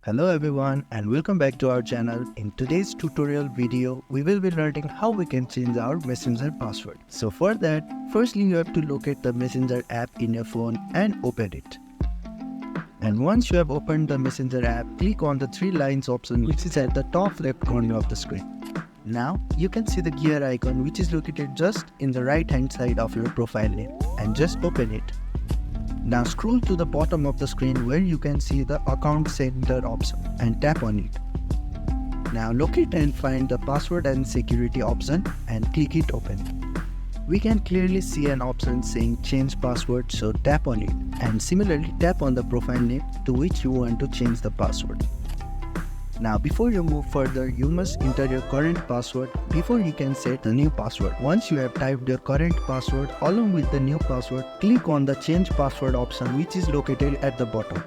Hello everyone and welcome back to our channel. In today's tutorial video, we will be learning how we can change our Messenger password. So for that, firstly you have to locate the Messenger app in your phone and open it. And once you have opened the Messenger app, click on the three lines option which is at the top left corner of the screen. Now you can see the gear icon which is located just in the right hand side of your profile name and just open it. Now scroll to the bottom of the screen where you can see the account center option and tap on it. Now locate and find the password and security option and click it open. We can clearly see an option saying change password, so tap on it and similarly tap on the profile name to which you want to change the password. Now before you move further, you must enter your current password before you can set the new password. Once you have typed your current password along with the new password, click on the change password option which is located at the bottom.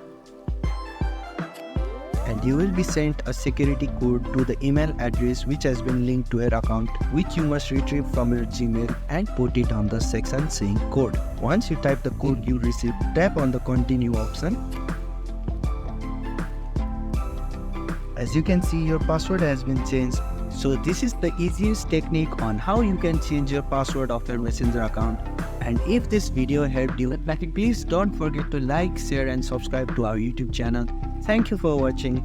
And you will be sent a security code to the email address which has been linked to your account, which you must retrieve from your Gmail and put it on the section saying code. Once you type the code you receive, tap on the continue option. As you can see, your password has been changed. So this is the easiest technique on how you can change your password of your Messenger account. And if this video helped you, please don't forget to like, share and subscribe to our YouTube channel. Thank you for watching.